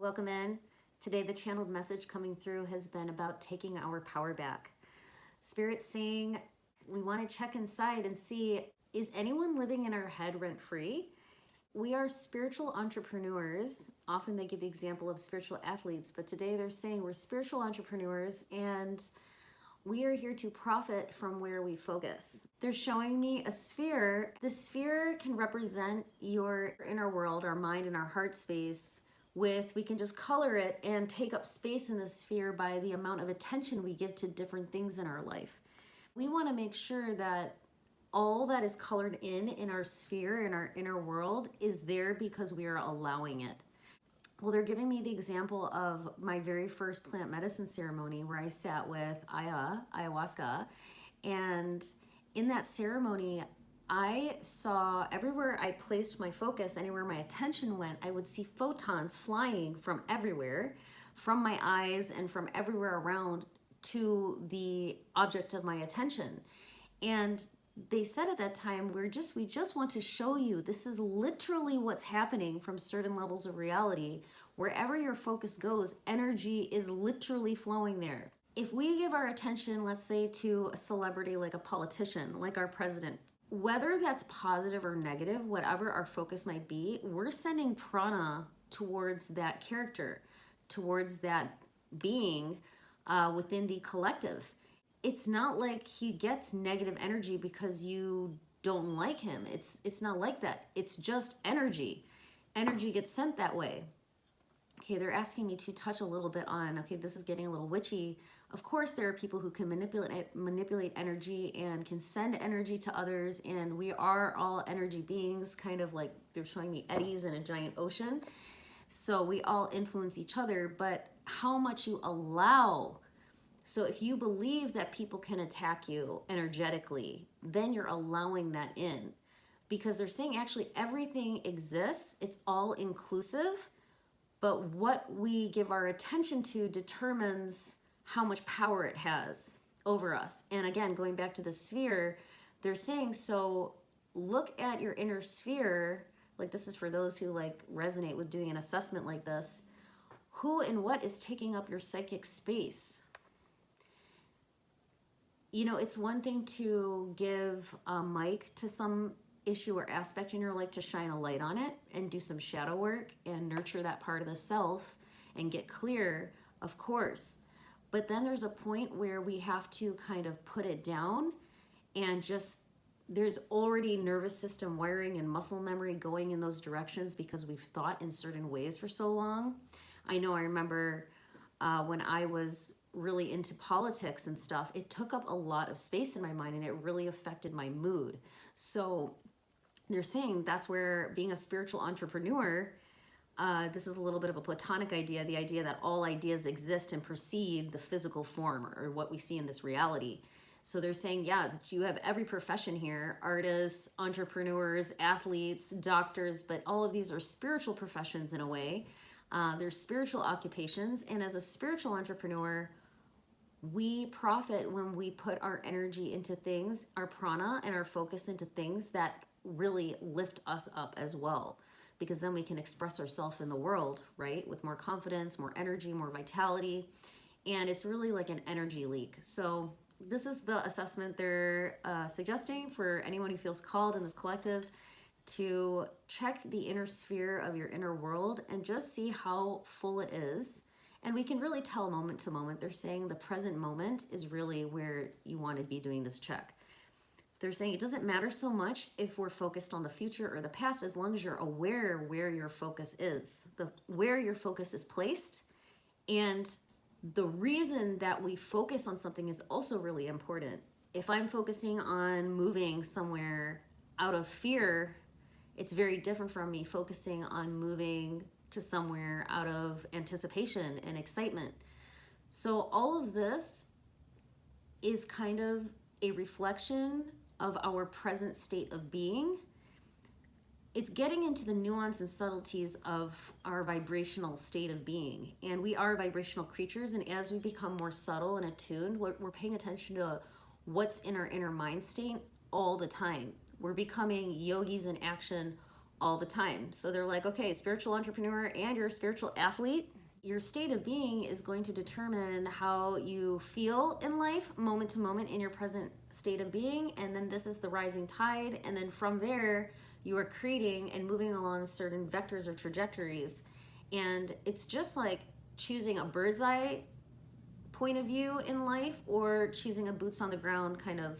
Welcome in. Today, the channeled message coming through has been about taking our power back. Spirit saying we want to check inside and see, is anyone living in our head rent free? We are spiritual entrepreneurs. Often they give the example of spiritual athletes, but today they're saying we're spiritual entrepreneurs and we are here to profit from where we focus. They're showing me a sphere. The sphere can represent your inner world, our mind and our heart space. We can just color it and take up space in the sphere by the amount of attention we give to different things in our life. We want to make sure that all that is colored in our sphere, in our inner world, is there because we are allowing it. Well, they're giving me the example of my very first plant medicine ceremony where I sat with Ayahuasca. And in that ceremony, I saw everywhere I placed my focus, anywhere my attention went, I would see photons flying from everywhere, from my eyes and from everywhere around to the object of my attention. And they said at that time, we just want to show you this is literally what's happening from certain levels of reality. Wherever your focus goes, energy is literally flowing there. If we give our attention, let's say, to a celebrity like a politician, like our president, whether that's positive or negative, whatever our focus might be, we're sending prana towards that character, towards that being within the collective. It's not like he gets negative energy because you don't like him. It's not like that. It's just energy. Energy gets sent that way. Okay, they're asking me to touch a little bit on, okay, this is getting a little witchy. Of course, there are people who can manipulate energy and can send energy to others, and we are all energy beings, kind of like they're showing me eddies in a giant ocean. So we all influence each other, but how much you allow. So if you believe that people can attack you energetically, then you're allowing that in. Because they're saying actually everything exists, it's all inclusive, but what we give our attention to determines how much power it has over us. And again, going back to the sphere, they're saying, so look at your inner sphere, like this is for those who like resonate with doing an assessment like this. Who and what is taking up your psychic space? You know, it's one thing to give a mic to some issue or aspect in your life to shine a light on it and do some shadow work and nurture that part of the self and get clear, of course. But then there's a point where we have to kind of put it down and just, there's already nervous system wiring and muscle memory going in those directions because we've thought in certain ways for so long. I know I remember when I was really into politics and stuff, it took up a lot of space in my mind and it really affected my mood. So they're saying that's where being a spiritual entrepreneur, this is a little bit of a Platonic idea, the idea that all ideas exist and precede the physical form or what we see in this reality. So they're saying, yeah, you have every profession here, artists, entrepreneurs, athletes, doctors, but all of these are spiritual professions in a way. They're spiritual occupations. And as a spiritual entrepreneur, we profit when we put our energy into things, our prana and our focus into things that really lift us up as well. Because then we can express ourselves in the world, right? With more confidence, more energy, more vitality. And it's really like an energy leak. So this is the assessment they're suggesting for anyone who feels called in this collective to check the inner sphere of your inner world and just see how full it is. And we can really tell moment to moment. They're saying the present moment is really where you want to be doing this check. They're saying it doesn't matter so much if we're focused on the future or the past, as long as you're aware where your focus is, where your focus is placed. And the reason that we focus on something is also really important. If I'm focusing on moving somewhere out of fear, it's very different from me focusing on moving to somewhere out of anticipation and excitement. So all of this is kind of a reflection of our present state of being. It's getting into the nuance and subtleties of our vibrational state of being. And we are vibrational creatures, and as we become more subtle and attuned, we're paying attention to what's in our inner mind state all the time. We're becoming yogis in action all the time. So they're like, okay, spiritual entrepreneur and you're a spiritual athlete. Your state of being is going to determine how you feel in life, moment to moment, in your present state of being. And then this is the rising tide. And then from there, you are creating and moving along certain vectors or trajectories. And it's just like choosing a bird's eye point of view in life or choosing a boots on the ground kind of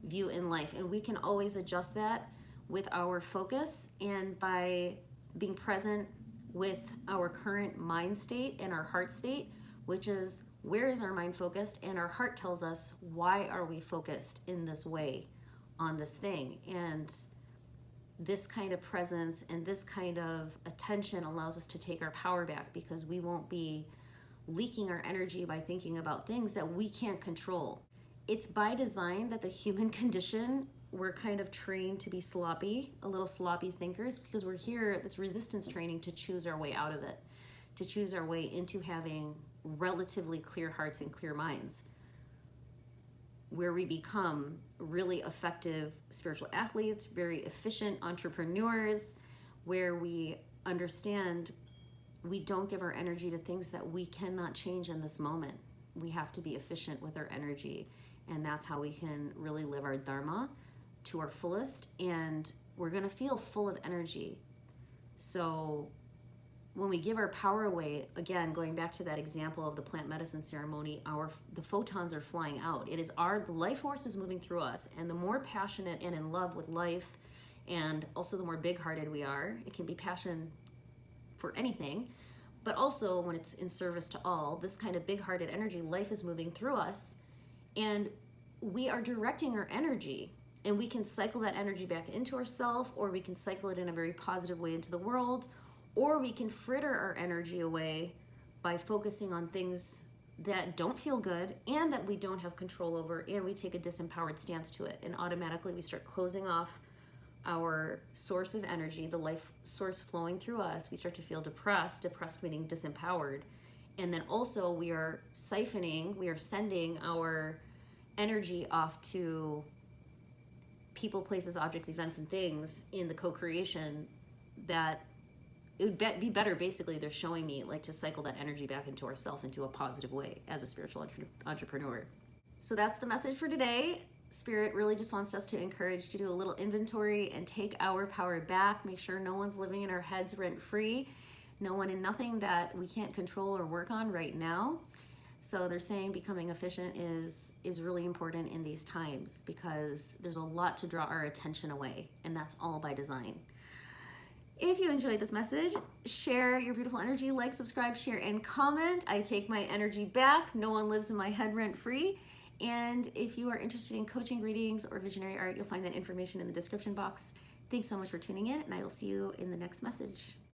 view in life. And we can always adjust that with our focus and by being present with our current mind state and our heart state, which is where is our mind focused, and our heart tells us why are we focused in this way on this thing. And this kind of presence and this kind of attention allows us to take our power back, because we won't be leaking our energy by thinking about things that we can't control. It's by design that the human condition, we're kind of trained to be sloppy, a little sloppy thinkers, because we're here, it's resistance training to choose our way out of it, to choose our way into having relatively clear hearts and clear minds, where we become really effective spiritual athletes, very efficient entrepreneurs, where we understand we don't give our energy to things that we cannot change in this moment. We have to be efficient with our energy, and that's how we can really live our dharma to our fullest, and we're going to feel full of energy. So when we give our power away, again, going back to that example of the plant medicine ceremony, the photons are flying out. It is the life force is moving through us, and the more passionate and in love with life, and also the more big-hearted we are, it can be passion for anything, but also when it's in service to all, this kind of big-hearted energy, life is moving through us, and we are directing our energy, and we can cycle that energy back into ourselves, or we can cycle it in a very positive way into the world, or we can fritter our energy away by focusing on things that don't feel good and that we don't have control over, and we take a disempowered stance to it, and automatically we start closing off our source of energy, the life source flowing through us. We start to feel depressed meaning disempowered. And then also we are sending our energy off to people, places, objects, events, and things in the co-creation that it would be better, basically, they're showing me, like, to cycle that energy back into ourself into a positive way as a spiritual entrepreneur. So that's the message for today. Spirit really just wants us to encourage to do a little inventory and take our power back. Make sure no one's living in our heads rent-free. No one and nothing that we can't control or work on right now. So they're saying becoming efficient is really important in these times, because there's a lot to draw our attention away, and that's all by design. If you enjoyed this message, share your beautiful energy, like, subscribe, share, and comment. I take my energy back. No one lives in my head rent-free. And if you are interested in coaching, readings, or visionary art, you'll find that information in the description box. Thanks so much for tuning in, and I will see you in the next message.